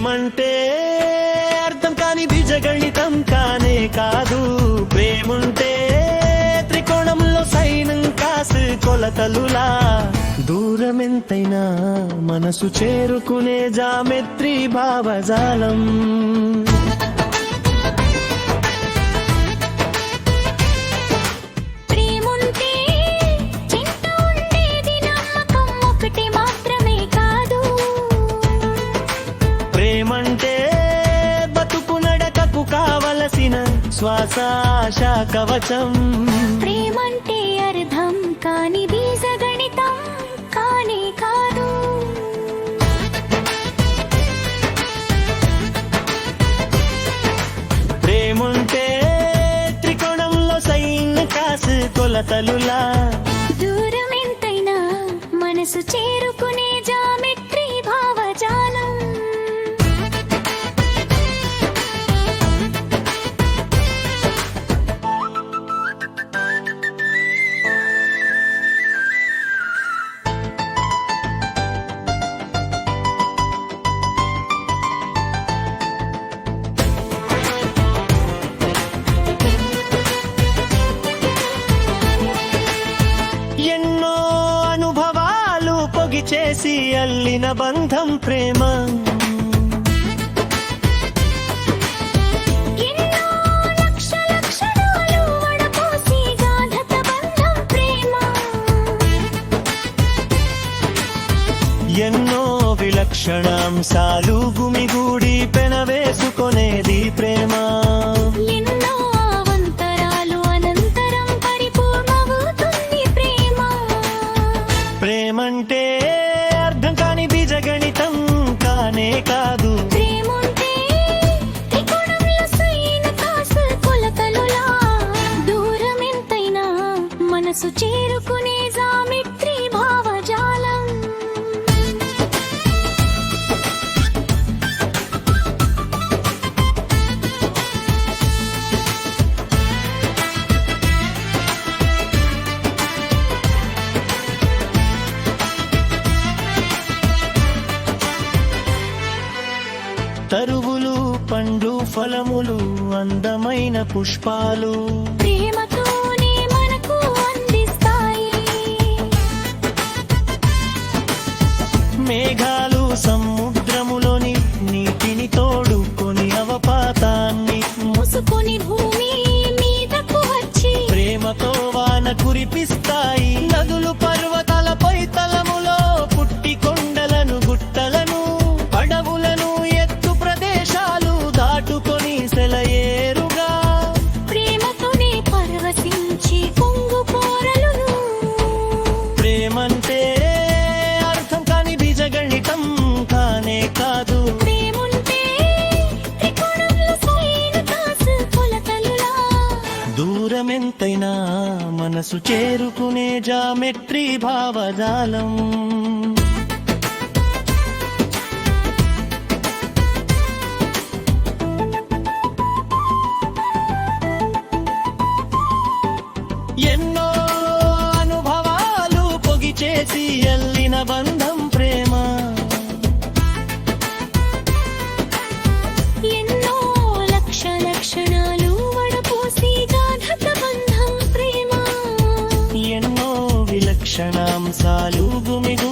ప్రేమంటే అర్థం కాని బీజగణితం కానే కాదు. ప్రేముంటే త్రికోణంలో సైనం కాసు కొలతలులా. దూరమెంతైనా మనసు చేరుకునే జామెట్రీ భావజాలం. ప్రేమంటే బతుకు నడకకు కావలసిన శ్వాస ఆశా కవచం. ప్రేమంటే అర్థం కాని బీజగణితం కానే కాదు. ప్రేముంటే త్రికోణంలో సైన్ కాసు కొలతలులా. దూరం ఎంతైనా మనసు చేరుకునే జామెట్రీ భావజాలం. ఎన్నో అనుభవాలు పొగి చేసి అల్లిన బంధం ప్రేమ. ఎన్నో లక్షల క్షణాలు వడపోసి గాఢత బంధం ప్రేమ. ఎన్నో విలక్షణాంశాలు గుమిగూడి పెనవేసుకొనేది ప్రేమ. ఎన్నో అవంతరాలు అనంతరం పరిపూర్ణమవుతుంది ప్రేమ. ప్రేమంటే అర్థం కాని బీజగణితం కానే కాదు. ప్రేముంటే త్రికోణంలో సైన కాసు కొలతలులా. దూరం ఎంతైనా మనసు చేరుకునే జామెట్రీ భావజాలం. తరువులు పండ్లు ఫలములు అందమైన పుష్పాలు ప్రేమతోనే మనకు అందిస్తాయి. మేఘాలు సముద్రములోని నీటిని తోడుకొని అవపాతాన్ని ముసుకొని భూమి మీదకు వచ్చి ప్రేమతో వాన కురిపిస్తాయి. నదులు పర్వతాలపై తలములో పుట్టి కొండలను గుట్టలను అడవులను ఎత్తు ప్రదేశాలు దాటుకొని సెలయేరుగా ప్రేమతోనే పరవశించి పొంగు పోరలును. ప్రేమంటే అర్థం కాని బీజగణితం కానే కాదు. ప్రేముంటే త్రికోణంలో సైన కాసు కొలతలులా. దూరమెంతైనా మనసు చేరుకునే జామెట్రీ భావజాలం. ఎన్నో అనుభవాలు పొగి చేసి అల్లిన బంధం ప్రేమ. ఎన్నో లక్షల క్షణాలు వడపోసి గాఢత బంధం ప్రేమ. ఎన్నో విలక్షణాంశాలు గుమిగు